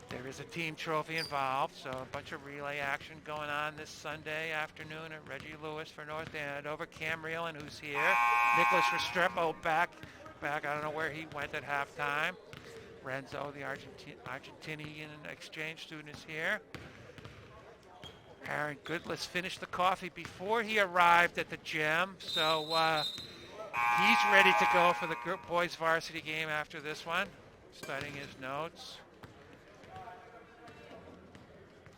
There is a team trophy involved, so a bunch of relay action going on this Sunday afternoon at Reggie Lewis for North Andover. Cam Reelan, who's here. Nicholas Restrepo back. I don't know where he went at halftime. Renzo, the Argentinian exchange student, is here. Aaron Goodless finished the coffee before he arrived at the gym, so he's ready to go for the boys varsity game after this one. Studying his notes.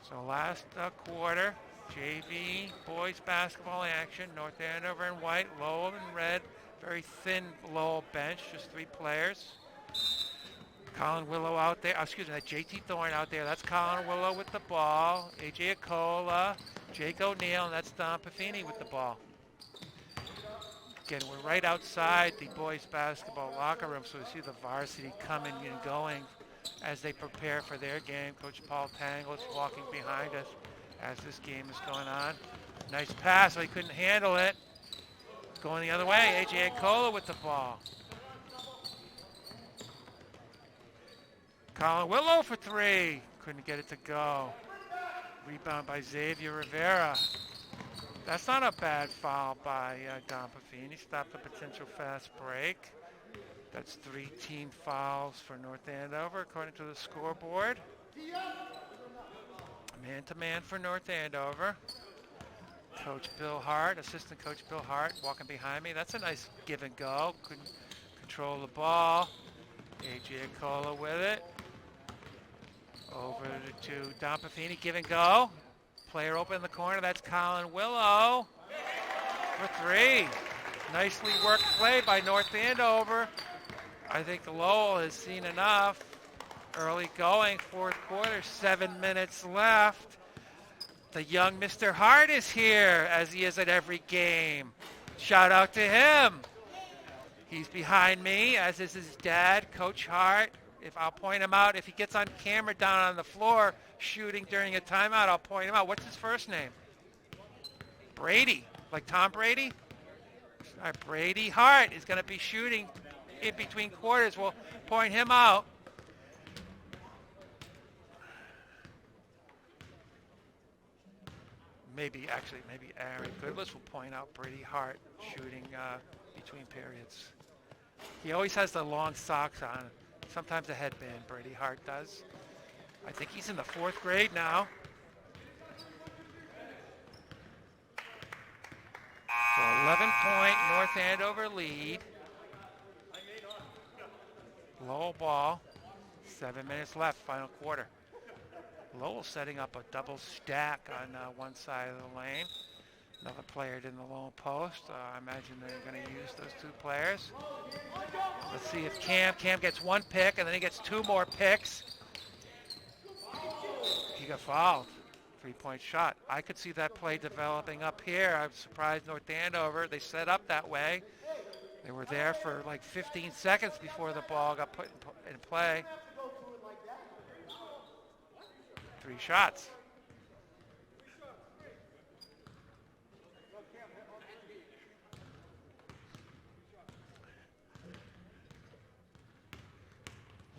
So last quarter, JV boys basketball action. North Andover in white, Lowell in red. Very thin Lowell bench, just 3 players. Colin Willow out there. JT Thorne out there. That's Colin Willow with the ball. AJ Acola, Jake O'Neill, and that's Don Pafini with the ball. Again, we're right outside the boys basketball locker room, so we see the varsity coming and going as they prepare for their game. Coach Paul Tangle is walking behind us as this game is going on. Nice pass, but he couldn't handle it. Going the other way, AJ Acola with the ball. Colin Willow for 3. Couldn't get it to go. Rebound by Xavier Rivera. That's not a bad foul by Don Buffini. Stopped the potential fast break. That's 3 team fouls for North Andover, according to the scoreboard. Man-to-man for North Andover. Coach Bill Hart, assistant coach Bill Hart, walking behind me. That's a nice give and go. Couldn't control the ball. A.J. Acola with it. Over to Don Buffini, give and go. Player open in the corner, that's Colin Willow for 3. Nicely worked play by North Andover. I think Lowell has seen enough. Early going, fourth quarter, 7 minutes left. The young Mr. Hart is here, as he is at every game. Shout out to him. He's behind me, as is his dad, Coach Hart. If I'll point him out, if he gets on camera down on the floor shooting during a timeout, I'll point him out. What's his first name? Brady, like Tom Brady? All right, Brady Hart is going to be shooting in between quarters. We'll point him out. Maybe Aaron Goodless will point out Brady Hart shooting between periods. He always has the long socks on. Sometimes a headband, Brady Hart does. I think he's in the 4th grade now. So 11-point North Andover lead. Lowell ball. 7 minutes left, final quarter. Lowell setting up a double stack on one side of the lane. Another player in the lone post. I imagine they're going to use those 2 players. Let's see if Cam gets 1 pick, and then he gets 2 more picks. He got fouled. 3-point shot. I could see that play developing up here. I'm surprised North Andover, they set up that way. They were there for like 15 seconds before the ball got put in play. 3 shots.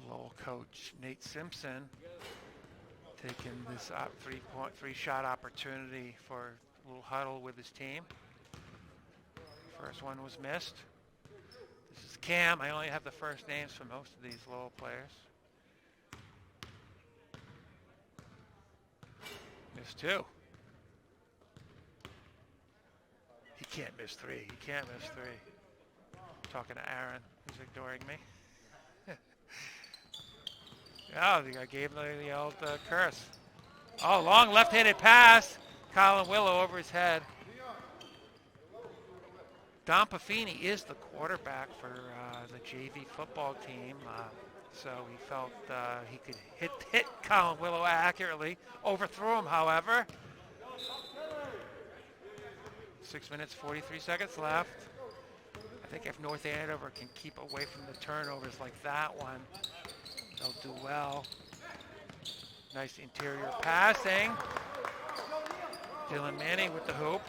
Lowell coach Nate Simpson taking this 3-shot opportunity for a little huddle with his team. First one was missed. This is Cam. I only have the first names for most of these Lowell players. Missed 2. He can't miss 3. He can't miss 3. Talking to Aaron, who's ignoring me. Oh, I gave him the old curse. Oh, long left-handed pass. Colin Willow over his head. Don Buffini is the quarterback for the JV football team, so he felt he could hit Colin Willow accurately. Overthrew him, however. 6 minutes, 43 seconds left. I think if North Andover can keep away from the turnovers like that one, they'll do well. Nice interior passing. Dylan Manning with the hoop.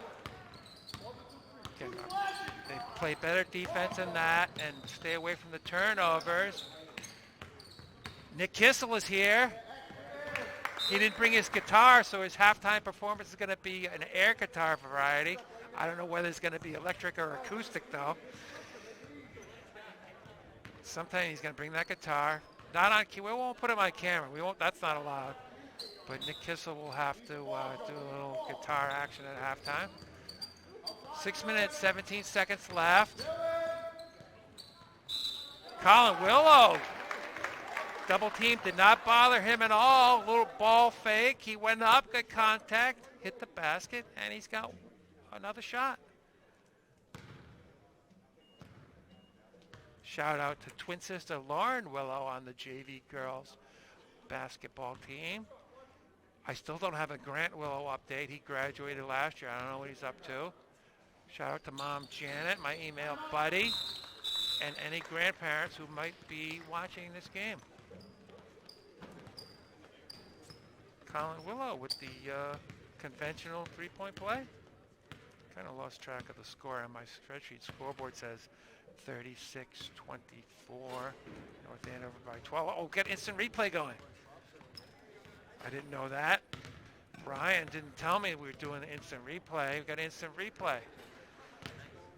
They play better defense than that and stay away from the turnovers. Nick Kissel is here. He didn't bring his guitar, so his halftime performance is going to be an air guitar variety. I don't know whether it's going to be electric or acoustic, though. Sometime he's going to bring that guitar. Not on. We won't put him on camera. We won't. That's not allowed. But Nick Kissel will have to do a little guitar action at halftime. 6 minutes, 17 seconds left. Colin Willow. Double team did not bother him at all. A little ball fake. He went up, got contact, hit the basket, and he's got another shot. Shout out to twin sister Lauren Willow on the JV girls basketball team. I still don't have a Grant Willow update. He graduated last year. I don't know what he's up to. Shout out to Mom Janet, my email buddy, and any grandparents who might be watching this game. Colin Willow with the conventional three-point play. Kind of lost track of the score on my spreadsheet. Scoreboard says 36-24. North Andover by 12. Oh, get instant replay going. I didn't know that. Brian didn't tell me we were doing instant replay. We got instant replay.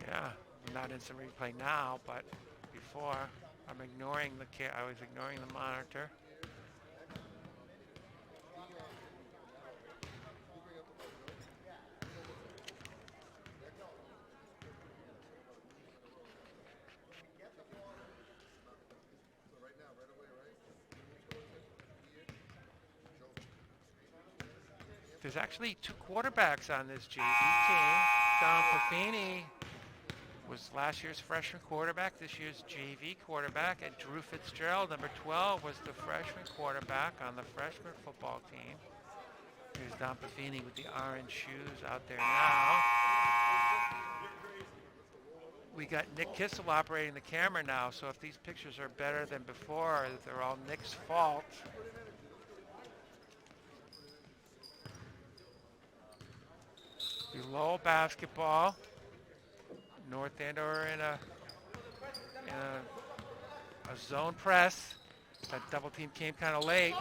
Yeah, not instant replay now, but before. I'm ignoring I was ignoring the monitor. There's actually two quarterbacks on this JV team. Don Buffini was last year's freshman quarterback, this year's JV quarterback, and Drew Fitzgerald, number 12, was the freshman quarterback on the freshman football team. Here's Don Buffini with the orange shoes out there now. We got Nick Kissel operating the camera now, so if these pictures are better than before, they're all Nick's fault. Lowell basketball. North Andover in a zone press. That double team came kind of late.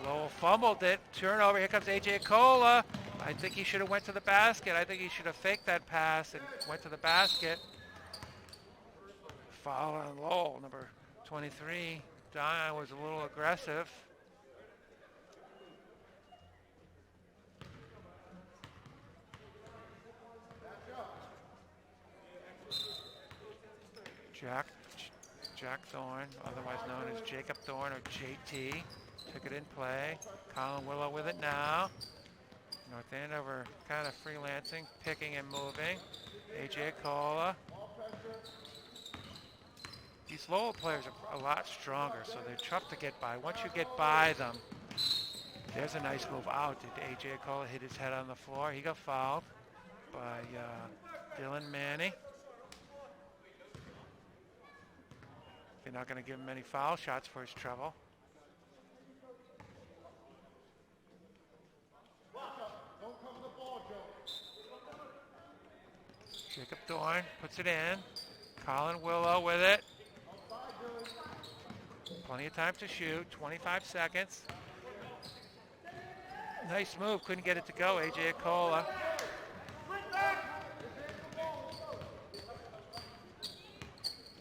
Lowell fumbled it. Turnover. Here comes A.J. Cola. I think he should have went to the basket. I think he should have faked that pass and went to the basket. Foul on Lowell, number 23. Don was a little aggressive. Jack Thorne, otherwise known as Jacob Thorne or JT, took it in play. Colin Willow with it now. North Andover kind of freelancing, picking and moving. A.J. Cola. These Lowell players are a lot stronger, so they're tough to get by. Once you get by them, there's a nice move out. Did A.J. Cola hit his head on the floor? He got fouled by Dylan Manny. They're not going to give him any foul shots for his trouble. Jacob Thorne puts it in. Colin Willow with it. Plenty of time to shoot. 25 seconds. Nice move. Couldn't get it to go. A.J. Acola.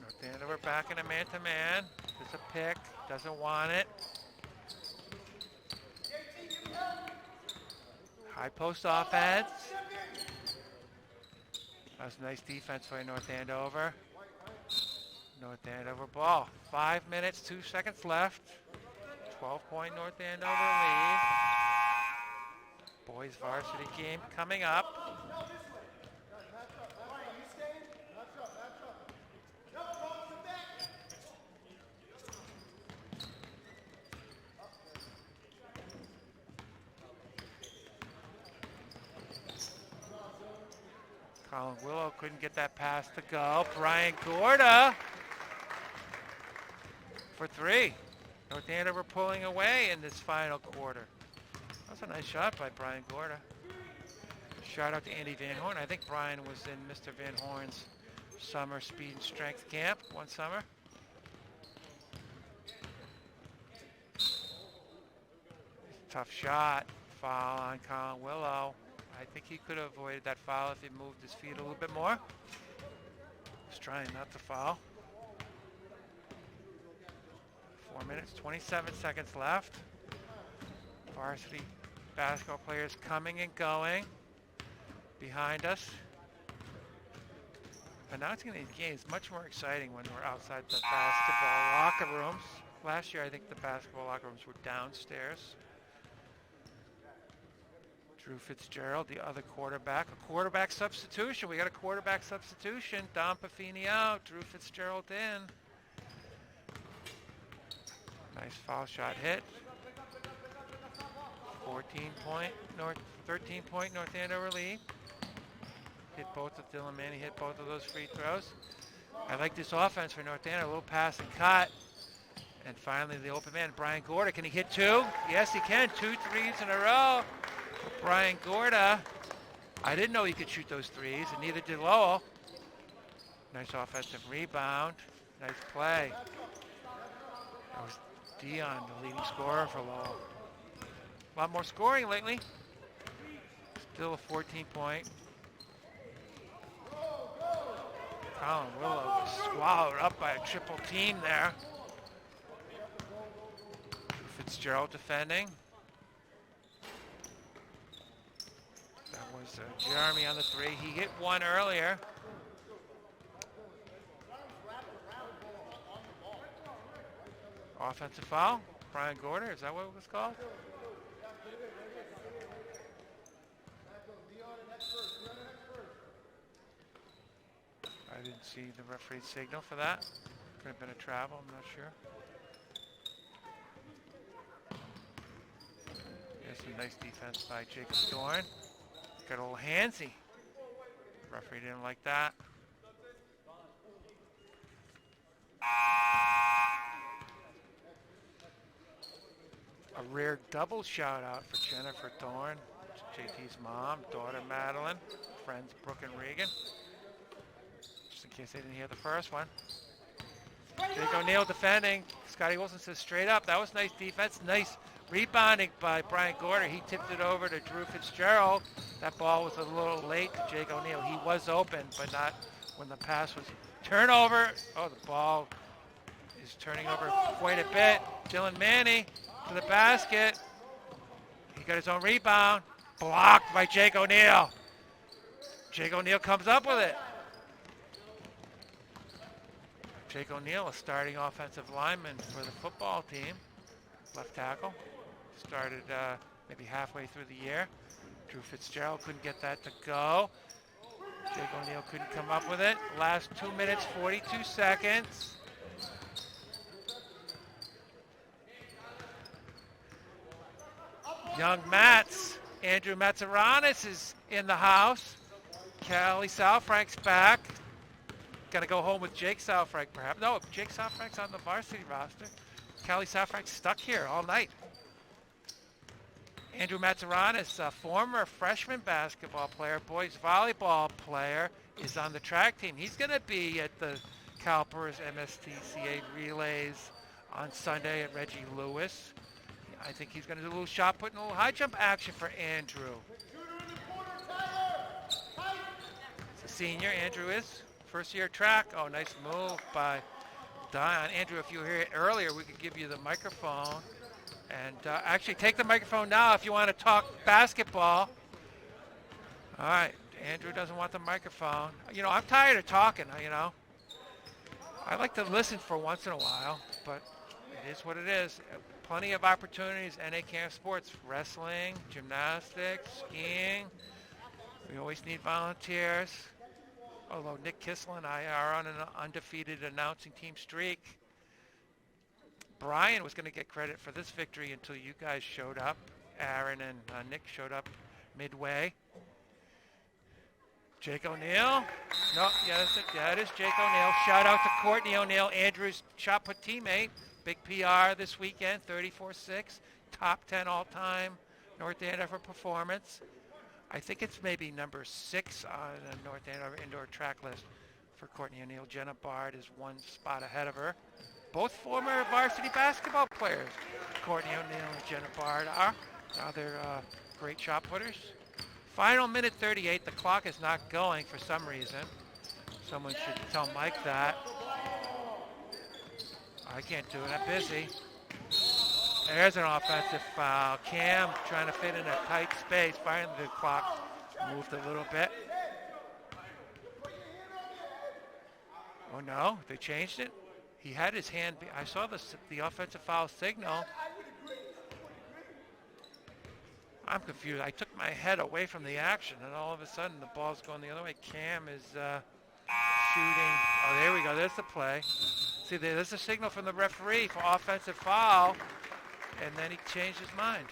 North Andover back in a man-to-man. There's a pick. Doesn't want it. High post offense. That was nice defense by North Andover. North Andover ball. 5 minutes, 2 seconds left. 12-point North Andover lead. Boys varsity game coming up. Colin Willow couldn't get that pass to go. Brian Gorda for three. North Andover pulling away in this final quarter. That's a nice shot by Brian Gorda. Shout out to Andy Van Horn. I think Brian was in Mr. Van Horn's summer speed and strength camp one summer. Tough shot. Foul on Colin Willow. I think he could have avoided that foul if he moved his feet a little bit more. He's trying not to foul. 4 minutes, 27 seconds left. Varsity basketball players coming and going behind us. Announcing these games much more exciting when we're outside the basketball locker rooms. Last year, I think the basketball locker rooms were downstairs. Drew Fitzgerald, the other quarterback. A quarterback substitution. We got a quarterback substitution. Don Buffini out. Drew Fitzgerald in. Nice foul shot hit. 13-point North Andover lead. Hit both of Dylan Manny. Hit both of those free throws. I like this offense for North Andover. A little pass and cut. And finally the open man, Brian Gorda. Can he hit two? Yes, he can. 2 threes in a row. Brian Gorda. I didn't know he could shoot those threes, and neither did Lowell. Nice offensive rebound. Nice play. That was Dion, the leading scorer for Lowell. A A lot more scoring lately. Still a 14-point. Colin Willow was swallowed up by a triple team there. Fitzgerald defending. That was Jeremy on the three. He hit one earlier. Offensive foul. Brian Gorder, is that what it was called? I didn't see the referee's signal for that. Could have been a travel, I'm not sure. There's some nice defense by Jacob Dorn. Got a little handsy. Referee didn't like that. A rare double shout out for Jennifer Dorn, JT's mom, daughter Madeline, friends Brooke and Regan. Just in case they didn't hear the first one. Jake O'Neill defending. Scotty Wilson says straight up. That was nice defense. Nice rebounding by Brian Gorder. He tipped it over to Drew Fitzgerald. That ball was a little late to Jake O'Neill. He was open, but not when the pass was turnover. Oh, the ball is turning over quite a bit. Dylan Manny to the basket. He got his own rebound. Blocked by Jake O'Neill. Jake O'Neill comes up with it. Jake O'Neill, a starting offensive lineman for the football team. Left tackle. Started maybe halfway through the year. Drew Fitzgerald couldn't get that to go. Jake O'Neill couldn't come up with it. Last 2 minutes, 42 seconds. Young Mats. Andrew Matsaranis is in the house. Callie Salfrank's back. Gonna go home with Jake Salfrank, perhaps. No, Jake Salfrank's on the varsity roster. Callie Salfrank's stuck here all night. Andrew Matsaranis, a former freshman basketball player, boys volleyball player, is on the track team. He's gonna be at the CalPERS MSTCA relays on Sunday at Reggie Lewis. I think he's gonna do a little shot put and a little high jump action for Andrew. He's a senior, Andrew is. First year track. Oh, nice move by Dion. Andrew, if you were here earlier, we could give you the microphone. And actually, take the microphone now if you want to talk basketball. All right. Andrew doesn't want the microphone. You know, I'm tired of talking, you know. I like to listen for once in a while, but it is what it is. Plenty of opportunities, NA Camp Sports, wrestling, gymnastics, skiing. We always need volunteers. Although Nick Kissel and I are on an undefeated announcing team streak. Brian was going to get credit for this victory until you guys showed up. Aaron and Nick showed up midway. Jake O'Neill. No, yeah, that's it. Yeah, it is Jake O'Neill. Shout out to Courtney O'Neill, Andrew's shot put teammate. Big PR this weekend, 34-6. Top 10 all-time North Andover performance. I think it's maybe number 6 on the North Andover indoor track list for Courtney O'Neill. Jenna Bard is one spot ahead of her. Both former varsity basketball players, Courtney O'Neill and Jenna Bard, are. Now they're great shot putters. Final minute 38. The clock is not going for some reason. Someone should tell Mike that. I can't do it. I'm busy. There's an offensive foul. Cam trying to fit in a tight space. Finally, the clock moved a little bit. Oh, no. They changed it. He had his hand. I saw the offensive foul signal. I'm confused. I took my head away from the action, and all of a sudden, the ball's going the other way. Cam is shooting. Oh, there we go. There's the play. See, there's a signal from the referee for offensive foul. And then he changed his mind.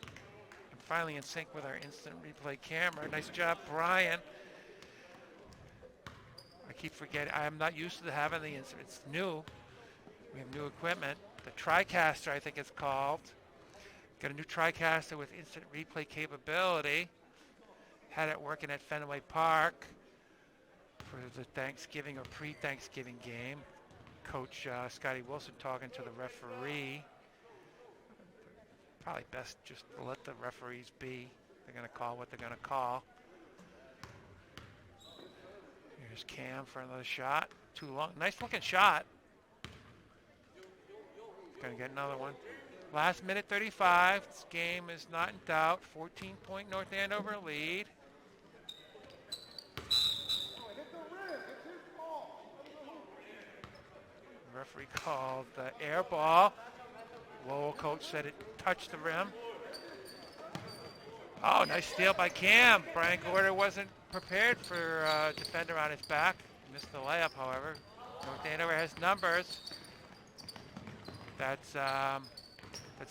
I'm finally in sync with our instant replay camera. Nice job, Brian. I keep forgetting. I'm not used to having the instant. It's new. We have new equipment. The TriCaster, I think it's called. Got a new TriCaster with instant replay capability. Had it working at Fenway Park for the Thanksgiving or pre-Thanksgiving game. Coach Scotty Wilson talking to the referee. Probably best just to let the referees be. They're going to call what they're going to call. Here's Cam for another shot. Too long. Nice looking shot. Going to get another one. Last minute 35. This game is not in doubt. 14-point North Andover lead. The referee called the air ball. Lowell coach said it touched the rim. Oh, nice steal by Cam. Brian Gorder wasn't prepared for a defender on his back. Missed the layup, however. North Andover has numbers. That's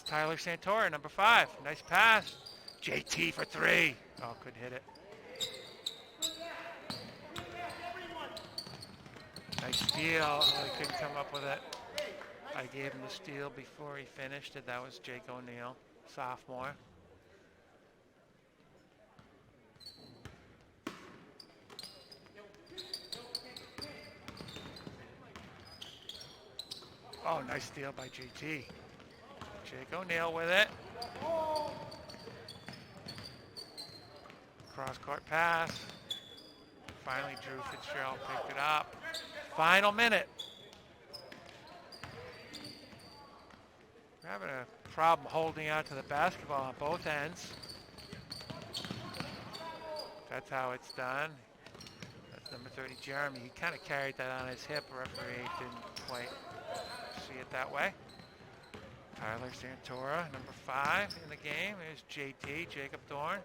Tyler Santora, number 5. Nice pass. JT for 3. Oh, couldn't hit it. Nice steal. Oh, he couldn't come up with it. I gave him the steal before he finished it. That was Jake O'Neill, sophomore. Oh, nice steal by JT. Jake O'Neill with it. Cross-court pass. Finally, Drew Fitzgerald picked it up. Final minute. We're having a problem holding on to the basketball on both ends. That's how it's done. That's number 30, Jeremy. He kind of carried that on his hip. Referee didn't quite see it that way. Tyler Santora, number 5 in the game. There's JT, Jacob Dorn.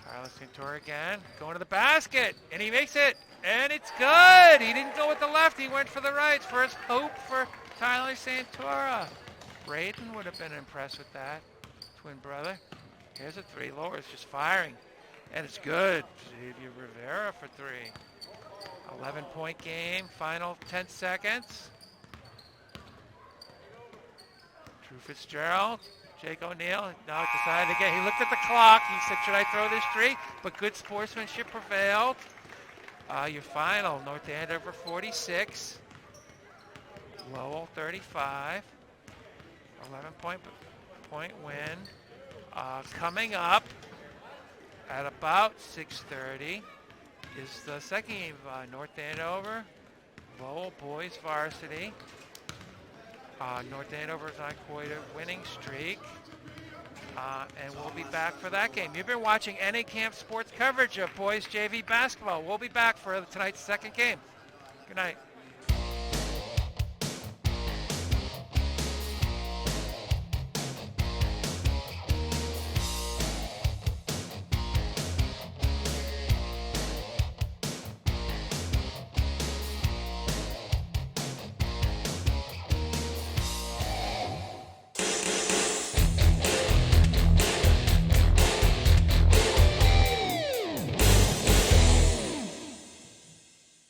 Tyler Santora again, going to the basket, and he makes it, and it's good. He didn't go with the left, he went for the right. First hope for Tyler Santora. Braden would have been impressed with that, twin brother. Here's a 3, Lower is just firing, and it's good. Xavier Rivera for 3. 11-point game, final 10 seconds. Drew Fitzgerald, Jake O'Neill, now decided again. He looked at the clock. He said, should I throw this 3? But good sportsmanship prevailed. Your final, North Andover 46, Lowell 35. 11-point win. Coming up at about 6:30 is the second game of North Andover, Lowell boys varsity. North Andover is on quite a winning streak, and we'll be back for that game. You've been watching NA Camp Sports coverage of boys JV basketball. We'll be back for tonight's second game. Good night.